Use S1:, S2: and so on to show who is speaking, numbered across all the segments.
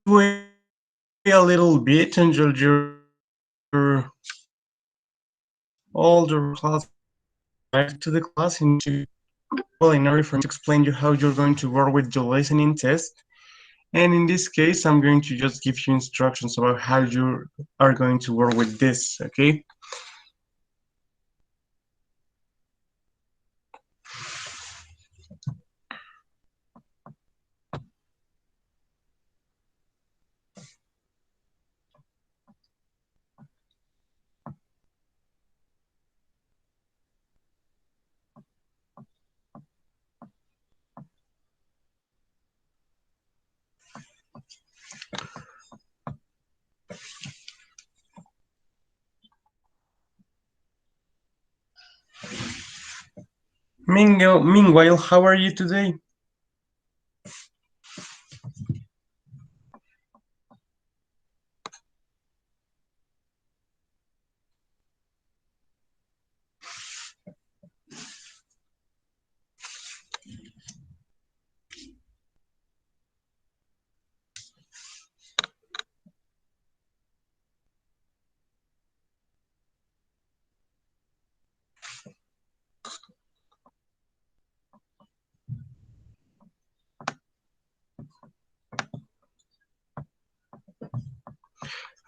S1: wait a little bit until all the classmates arrive to the class in order for me to explain you how you're going to work with your listening test. And in this case, I'm going to just give you instructions about how you are going to work with this, okay? Meanwhile, how are you today?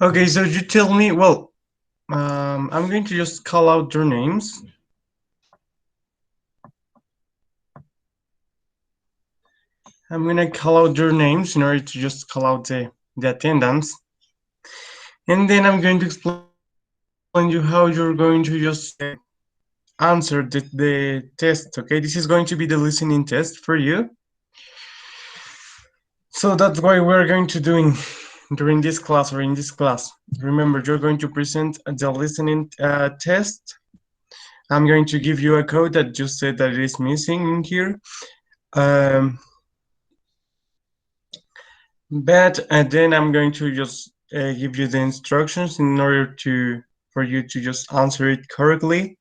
S1: Okay, so you tell me, well, I'm going to just call out your names. I'm going to call out your names in order to just call out the attendance. And then I'm going to explain you how you're going to just answer the test, okay? This is going to be the listening test for you. So that's what we're going to do during this class or in this class. Remember, you're going to present the listening test. I'm going to give you a code that just said that it is missing in here. And then I'm going to just give you the instructions in order for you to just answer it correctly.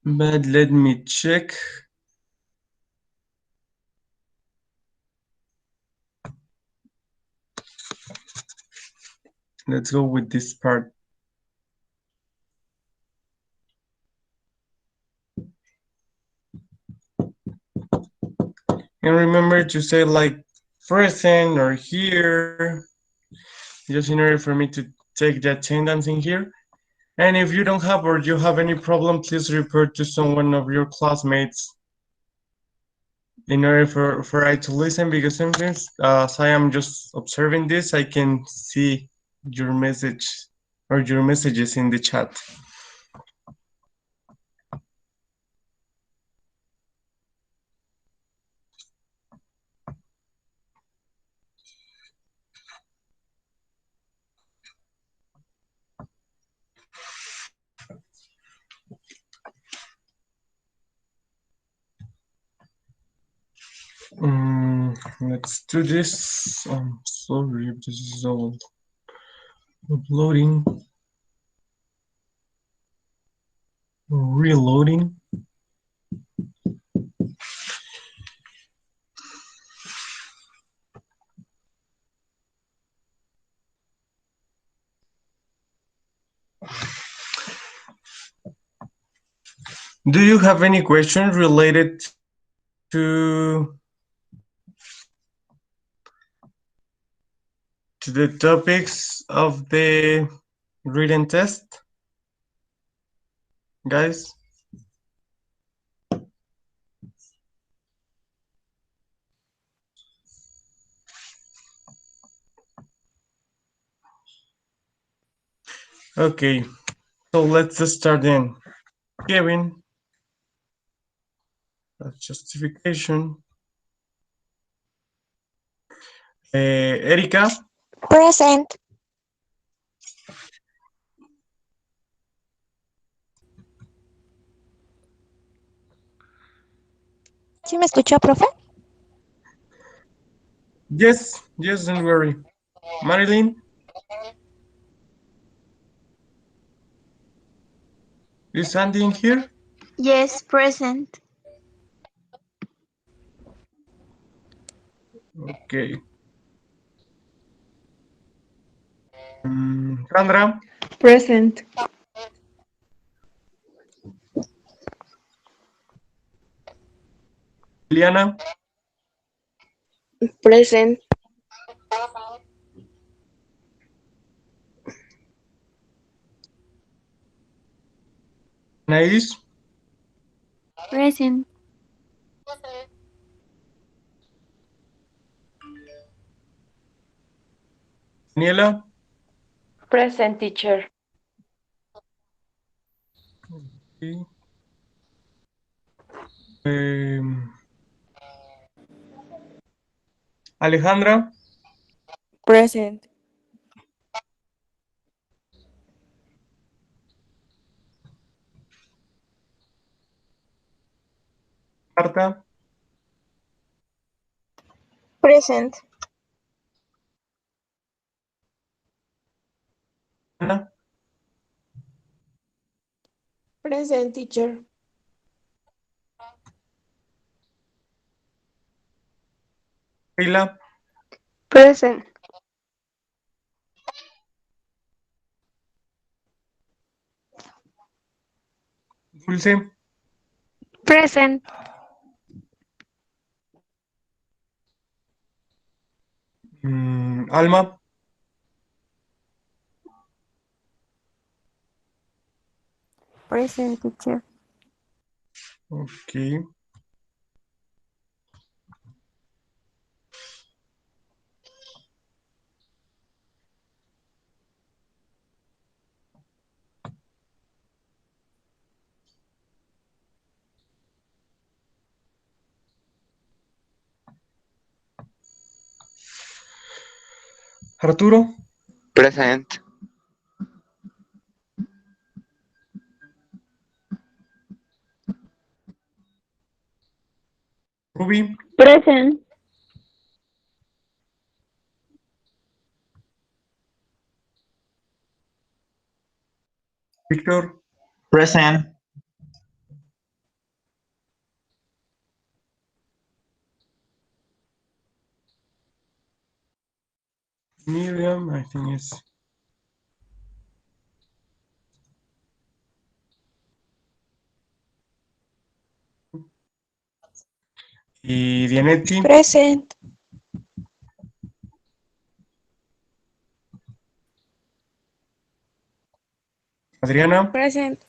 S1: But let me check. Let's go with this part. And remember to say like present or here, just in order for me to take the attendance in here. And if you don't have or you have any problem, please report to someone of your classmates in order for I to listen, because sometimes as I am just observing this, I can see your message or your messages in the chat. Let's do this. I'm sorry if this is all uploading, reloading. Do you have any questions related to the topics of the written test, guys? Okay, so let's start then. Kevin, that's justification. Erika.
S2: Present. ¿Sí me escuchó, profe?
S1: Yes, yes, don't worry. Marilyn, is Sandy in here?
S3: Yes, present.
S1: Okay. Sandra,
S3: Present.
S1: Liliana,
S2: Present.
S1: Anaís,
S4: Present.
S1: Daniela,
S3: Present, teacher.
S1: okay. Em, Alejandra,
S2: Present.
S1: Marta,
S2: Present.
S1: Ana,
S2: Present, teacher.
S1: Sheila,
S3: Present.
S1: Dulce,
S4: Present.
S1: Alma,
S4: Present, teacher.
S1: okay. Arturo,
S5: Present.
S1: Ruby,
S4: Present.
S1: Víctor,
S5: Present.
S1: Miriam, I think it's y Dianetti,
S2: Present.
S1: Adriana,
S2: Present.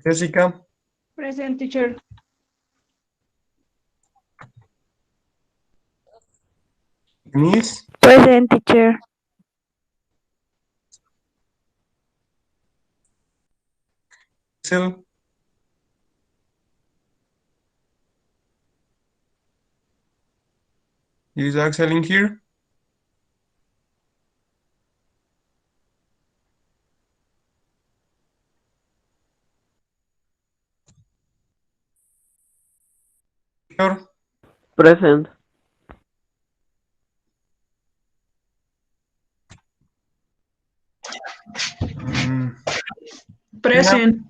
S1: Jessica,
S3: Present, teacher.
S1: Denise,
S4: Present, teacher.
S1: Axel, is Axel in here? Víctor,
S5: Present.
S1: mm, Tina,
S3: Present.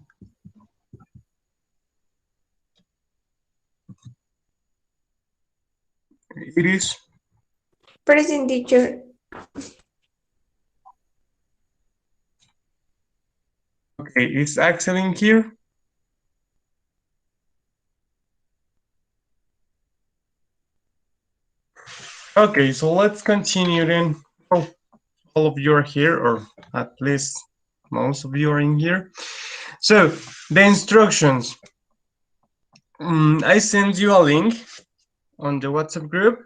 S1: Iris,
S2: Present, teacher.
S1: okay, is Axel in here? Okay, so let's continue then. Oh, all of you are here, or at least most of you are in here. So, the instructions. I send you a link on the WhatsApp group.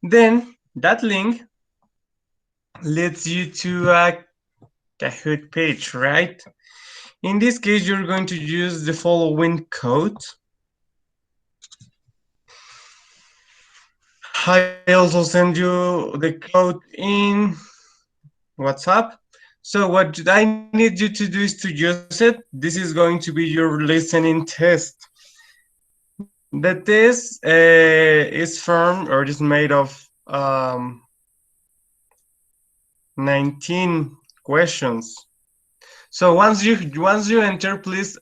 S1: Then, that link leads you to a Kahoot page, right? In this case, you're going to use the following code. I also send you the code in WhatsApp. So what I need you to do is to use it. This is going to be your listening test. The test is firm or is made of 19 questions. So once you enter, please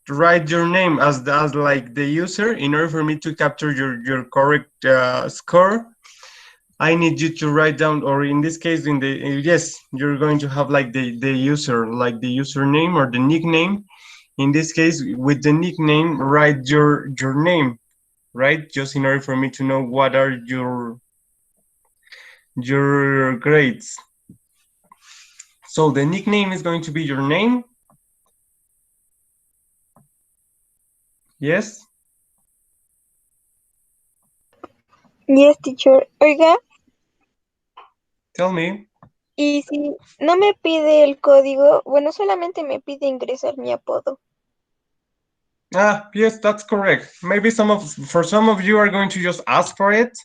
S1: write your name as like the user in order for me to capture your correct score. I need you to write down, or in this case, in the yes, you're going to have like the user, like the username or the nickname. In this case, with the nickname, write your name, right? Just in order for me to know what are your grades. So the nickname is going to be your name. Yes.
S2: Yes, teacher. Oiga,
S1: Tell me.
S2: y si no me pide el código, bueno, solamente me pide ingresar mi apodo.
S1: Ah, yes, that's correct. Maybe for some of you are going to just ask for it,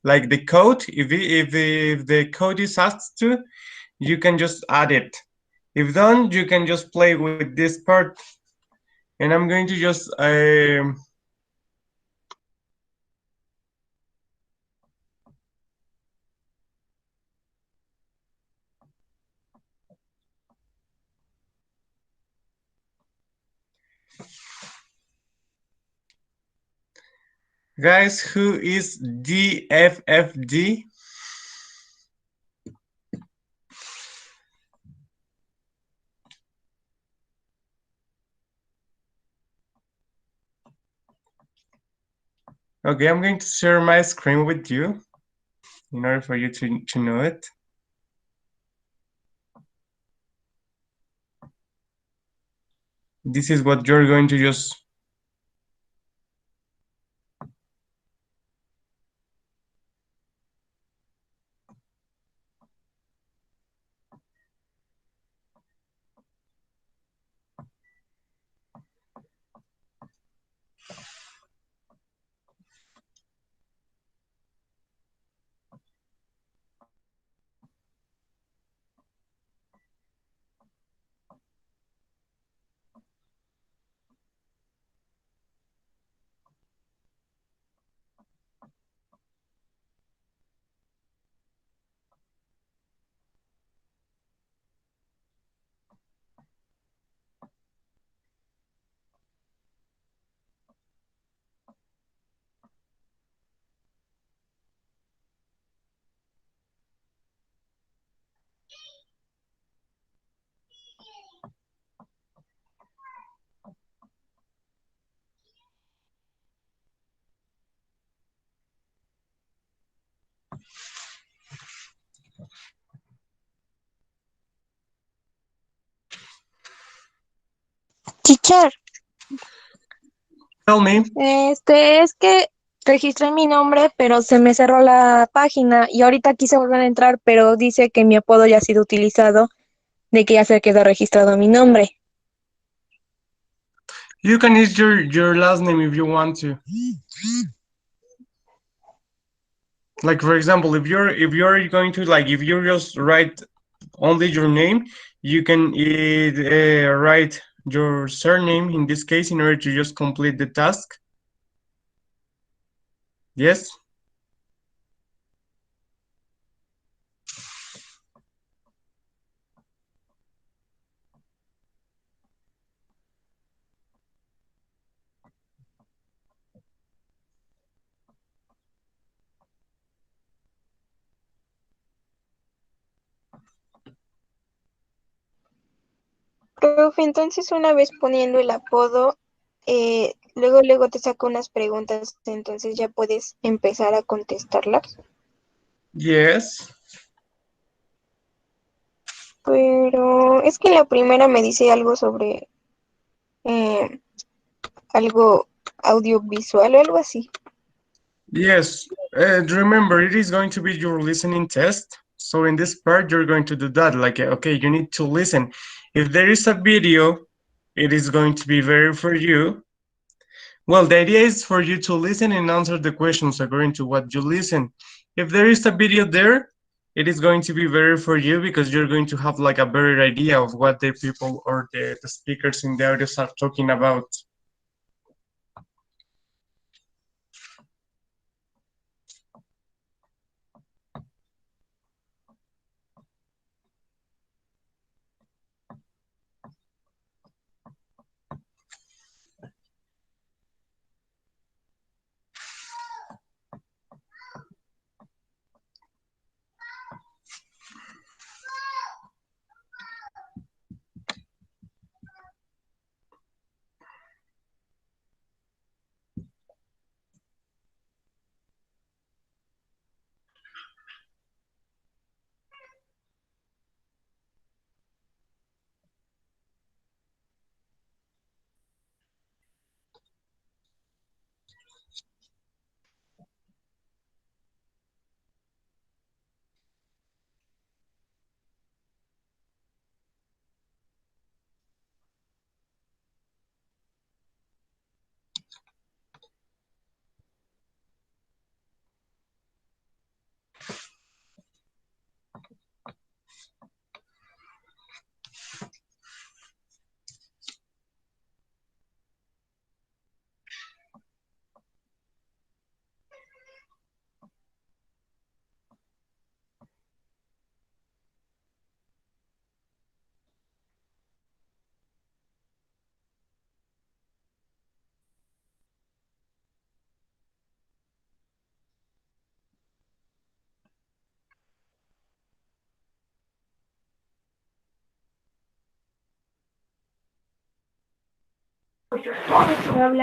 S1: like the code. If the code is asked to, you can just add it. If done, you can just play with this part. And I'm going to just guys, who is DFFD? Okay, I'm going to share my screen with you in order for you to know it. This is what you're going to just
S2: Teacher,
S1: tell me.
S2: es que registré mi nombre, pero se me cerró la página y ahorita quise volver a entrar, pero dice que mi apodo ya ha sido utilizado, de que ya se quedó registrado mi nombre.
S1: You can use your last name if you want to. Like for example, if you're going to like if you just write only your name, you can write your surname in this case in order to just complete the task. Yes.
S2: Profe, entonces una vez poniendo el apodo, luego te saco unas preguntas, entonces ya puedes empezar a contestarlas.
S1: Yes.
S2: Pero es que en la primera me dice algo sobre algo audiovisual o algo así.
S1: Yes. Remember, it is going to be your listening test. So in this part, you're going to do that. Like, okay, you need to listen. If there is a video, it is going to be better for you. Well, the idea is for you to listen and answer the questions according to what you listen. If there is a video there, it is going to be better for you because you're going to have like a better idea of what the people or the speakers in the audios are talking about.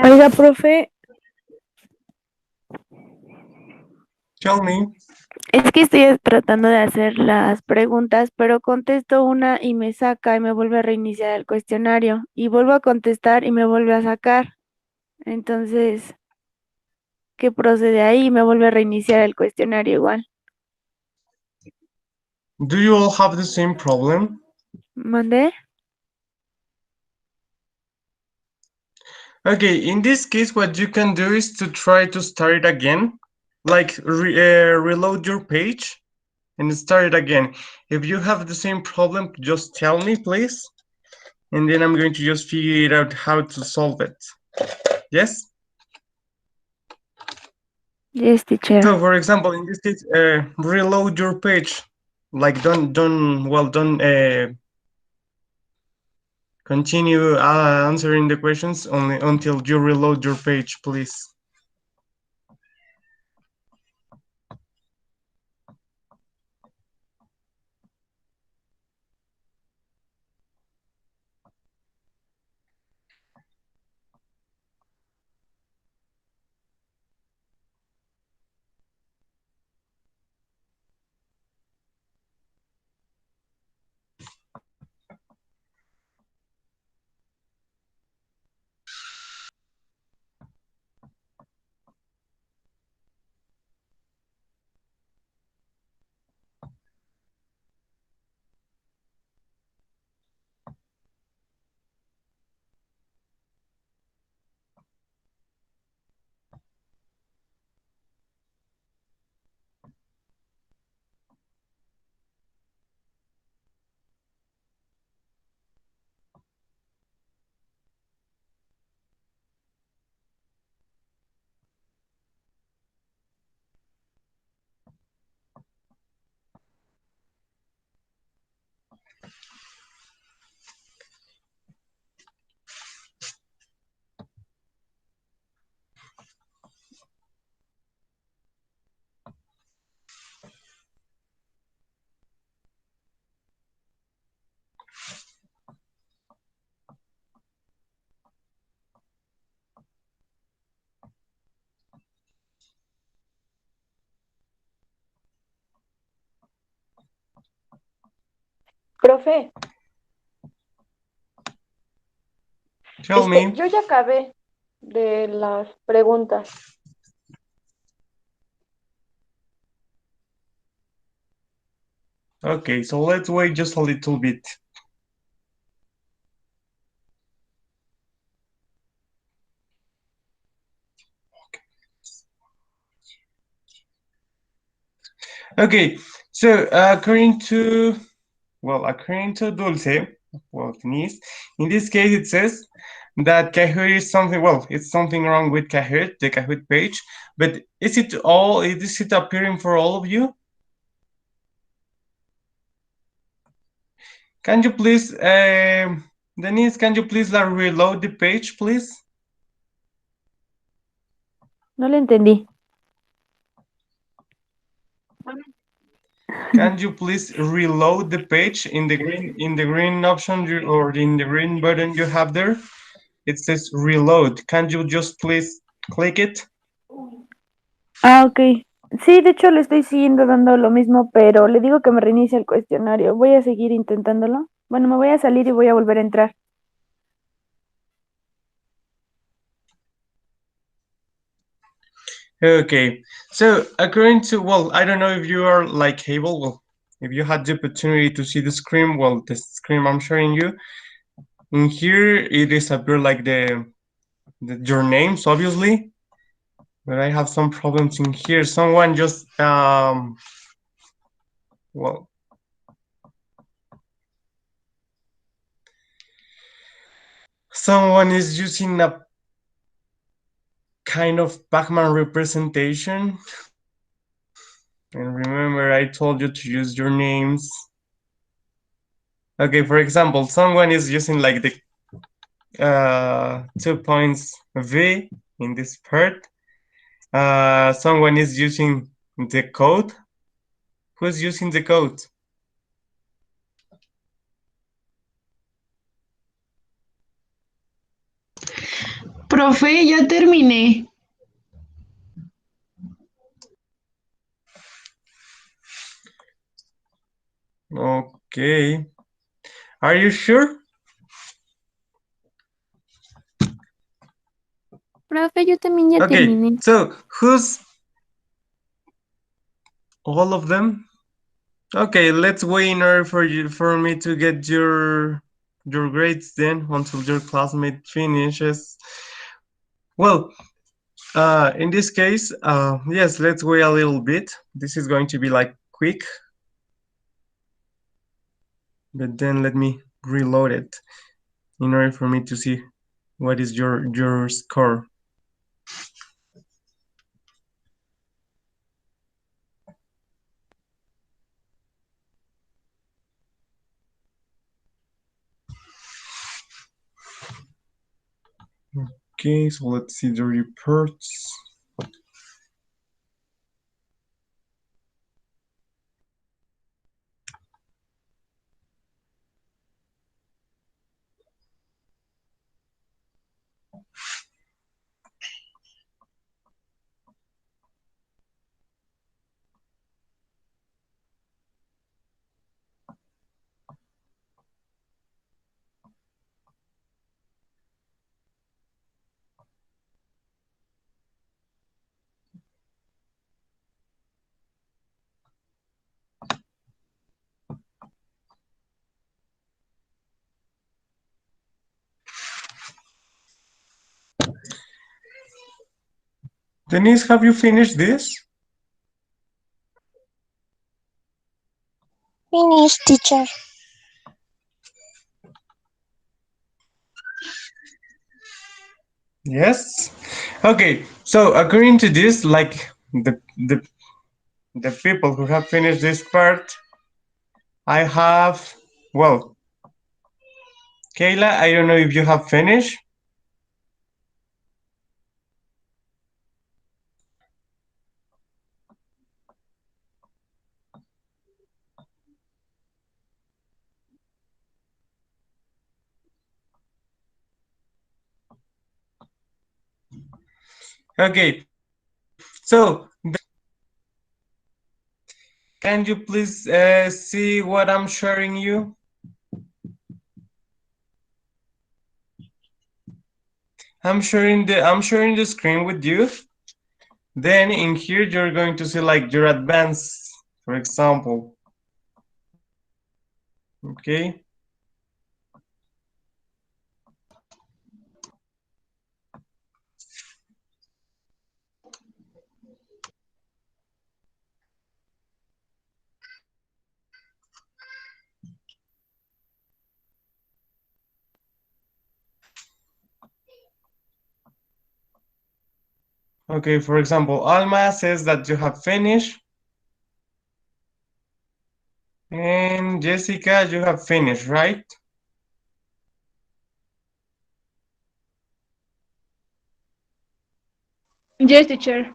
S4: Oiga, profe,
S1: Tell me.
S4: es que estoy tratando de hacer las preguntas, pero contesto una y me saca y me vuelve a reiniciar el cuestionario. Y vuelvo a contestar y me vuelve a sacar. Entonces, ¿qué procede ahí? Me vuelve a reiniciar el cuestionario igual.
S1: Do you all have the same problem?
S4: ¿Mandé?
S1: Okay, in this case, what you can do is to try to start it again, like reload your page and start it again. If you have the same problem, just tell me, please, and then I'm going to just figure out how to solve it. Yes?
S4: Yes, teacher.
S1: So, for example, in this case, reload your page. Like, don't continue answering the questions only until you reload your page, please.
S3: Profe,
S1: Tell me.
S3: yo ya acabé de las preguntas.
S1: Okay, so let's wait just a little bit. Okay, so according to Dulce, well, Denise, in this case it says that Kahoot is something, well, it's something wrong with Kahoot, the Kahoot page, but is it appearing for all of you? Can you please, Denise, can you please reload the page, please?
S4: No le entendí.
S1: Can you please reload the page in the green option or in the green button you have there? It says reload. Can you just please click it?
S4: Ah, ok. Sí, de hecho le estoy siguiendo dando lo mismo, pero le digo que me reinicie el cuestionario. Voy a seguir intentándolo. Bueno, me voy a salir y voy a volver a entrar.
S1: Okay, so according to, well, I don't know if you are like able, well, if you had the opportunity to see the screen, well, the screen I'm showing you, in here it is appear like your names, obviously, but I have some problems in here. Someone just, well, someone is using a kind of Pac-Man representation. And remember, I told you to use your names. Okay, for example, someone is using like the 2 points V in this part. Someone is using the code. Who's using the code?
S6: Profe, ya terminé.
S1: Okay. Are you sure?
S4: Profe, yo también ya
S1: Okay,
S4: terminé.
S1: so who's all of them? Okay, let's wait in order for me to get your grades then until your classmate finishes. Well, in this case, yes, let's wait a little bit. This is going to be like quick, but then let me reload it in order for me to see what is your score. Okay, so let's see the reports. Denise, have you finished this?
S2: Finish, teacher.
S1: Yes. Okay. So according to this, like the people who have finished this part, I have, well, Kayla, I don't know if you have finished. Okay. So can you please see what I'm sharing you? I'm sharing the screen with you. Then in here you're going to see like your advanced, for example. Okay. Okay, for example, Alma says that you have finished. And Jessica, you have finished, right?
S6: Yes, teacher.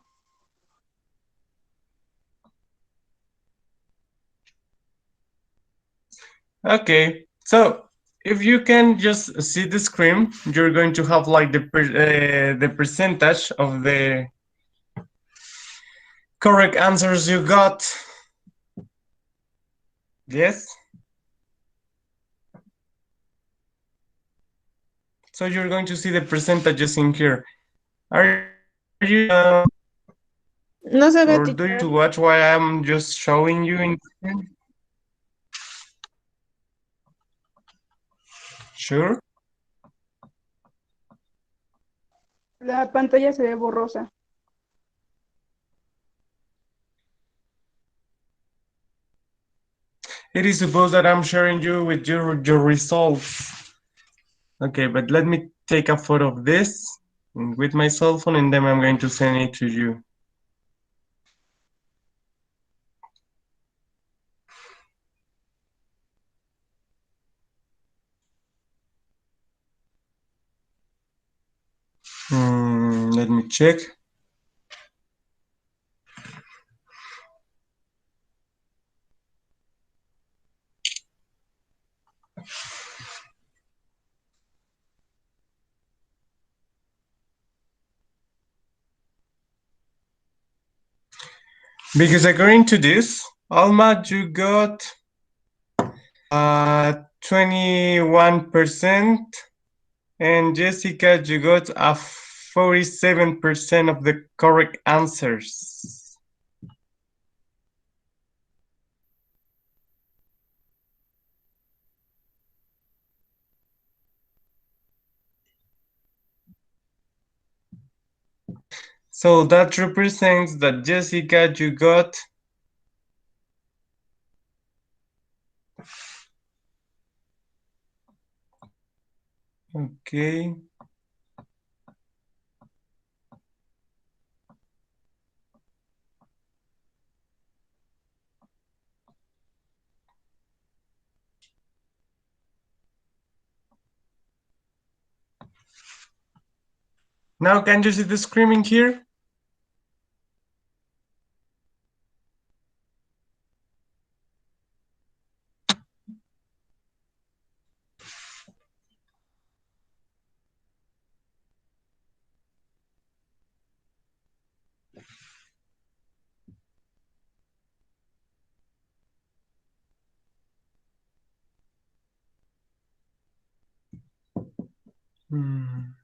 S1: Okay, so if you can just see the screen, you're going to have like the percentage of the correct answers you got. Yes. So you're going to see the percentages in here. Are you
S6: No se ve,
S1: or do
S6: teacher.
S1: you watch why I'm just showing you in screen? Sure.
S6: La pantalla se ve borrosa.
S1: It is supposed that I'm sharing you with your results. Okay, but let me take a photo of this with my cell phone and then I'm going to send it to you. Let me check. Because according to this, Alma, you got 21%, and Jessica, you got a 47% of the correct answers. So that represents that Jessica, you got okay. Now can you see the screaming here? Hmm.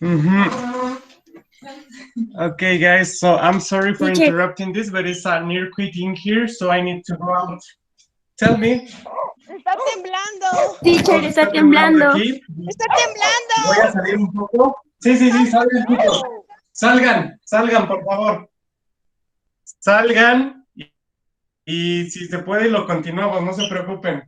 S1: Mm-hmm. Okay, guys, so I'm sorry for
S2: Teacher.
S1: interrupting this, but it's a near quitting here, so I need to go out. Tell me.
S7: Está temblando.
S4: Teacher, está temblando.
S1: Aquí.
S7: Está temblando.
S1: Voy a salir un poco. Sí, salgan, chicos. Salgan, por favor. Salgan y si se puede lo continuamos, no se preocupen.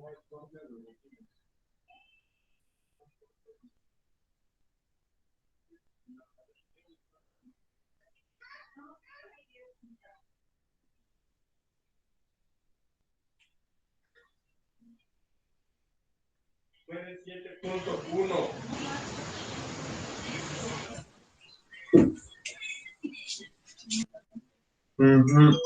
S1: 7.1. Ujú.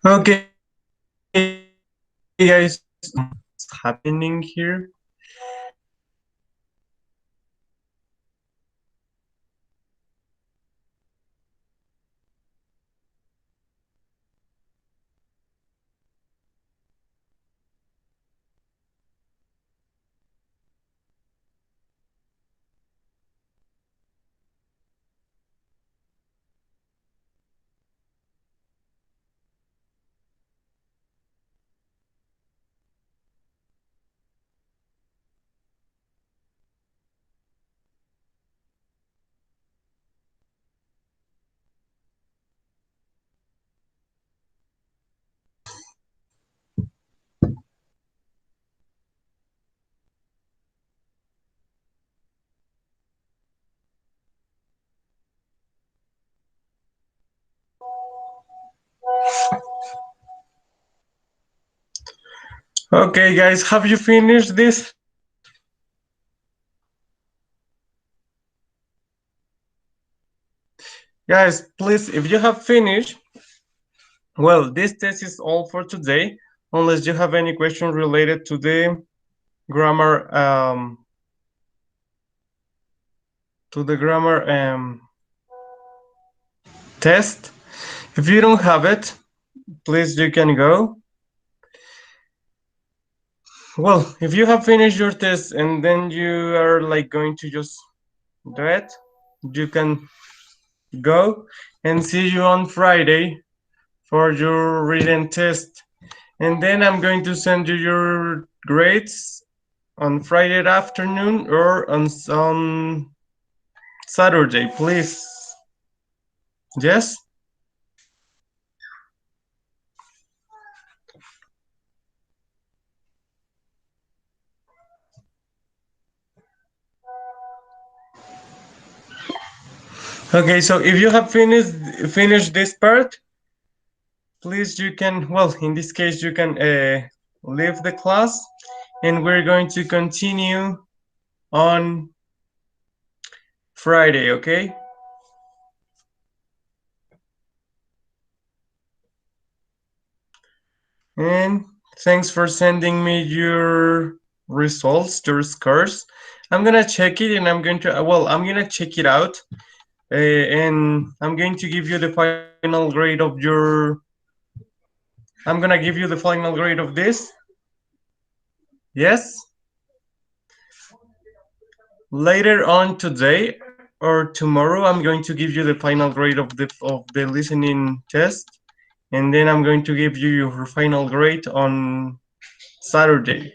S1: Okay, guys, what's happening here? Okay, guys, have you finished this? Guys, please, if you have finished, well, this test is all for today, unless you have any question related to the grammar, test. If you don't have it, please, you can go. Well, if you have finished your test and then you are like going to just do it, you can go, and see you on Friday for your written test. And then I'm going to send you your grades on Friday afternoon or on some Saturday, please. Yes? Okay, so if you have finished this part, please, you can, well, in this case, you can leave the class, and we're going to continue on Friday, okay? And thanks for sending me your results, your scores. I'm gonna check it, and I'm going to, I'm gonna check it out, and I'm going to give you the final grade of your, I'm gonna give you the final grade of this. Yes? Later on today or tomorrow, I'm going to give you the final grade of the listening test, and then I'm going to give you your final grade on Saturday.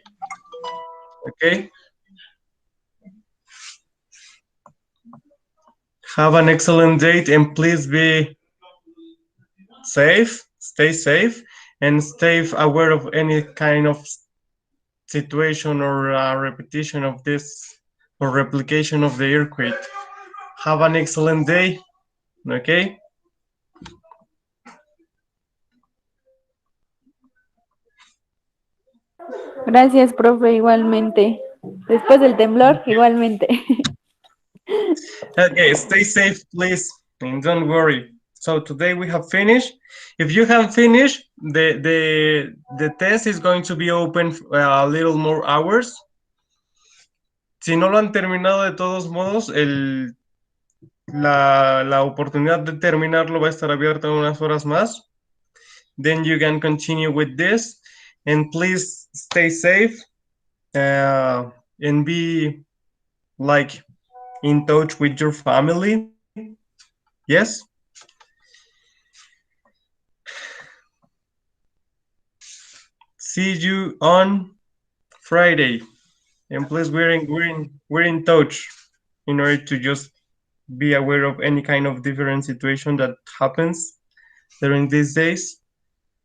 S1: Okay? Have an excellent day and please be safe, stay safe, and stay aware of any kind of situation or repetition of this or replication of the earthquake. Have an excellent day, okay?
S4: Gracias, profe, igualmente. Después del temblor, igualmente.
S1: Okay, stay safe, please, and don't worry. So today we have finished. If you have finished, the test is going to be open a little more hours. Si no lo han terminado de todos modos, la oportunidad de terminarlo va a estar abierta unas horas más. Then you can continue with this. And please stay safe and be like in touch with your family. Yes? See you on Friday. And please we're in touch in order to just be aware of any kind of different situation that happens during these days.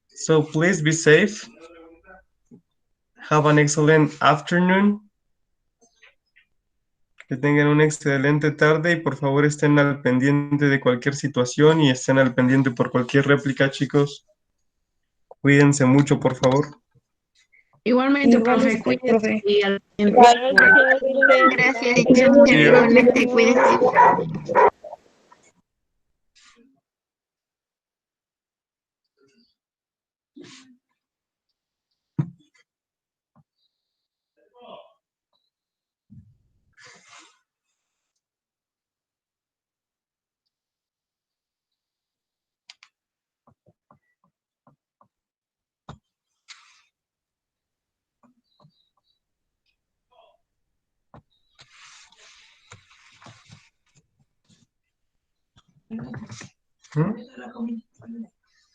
S1: So please be safe. Have an excellent afternoon. Que tengan una excelente tarde y por favor estén al pendiente de cualquier situación y estén al pendiente por cualquier réplica, chicos. Cuídense mucho, por favor.
S6: Igualmente,
S2: Igual
S6: profe,
S2: usted,
S6: cuídese
S2: profe.
S6: y al pendiente.
S3: Gracias,
S6: Gracias, teacher. Igualmente, cuídese.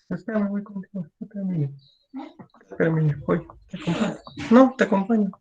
S1: Espérame, voy contigo. Espérame, voy. Te acompaño. No, te acompaño.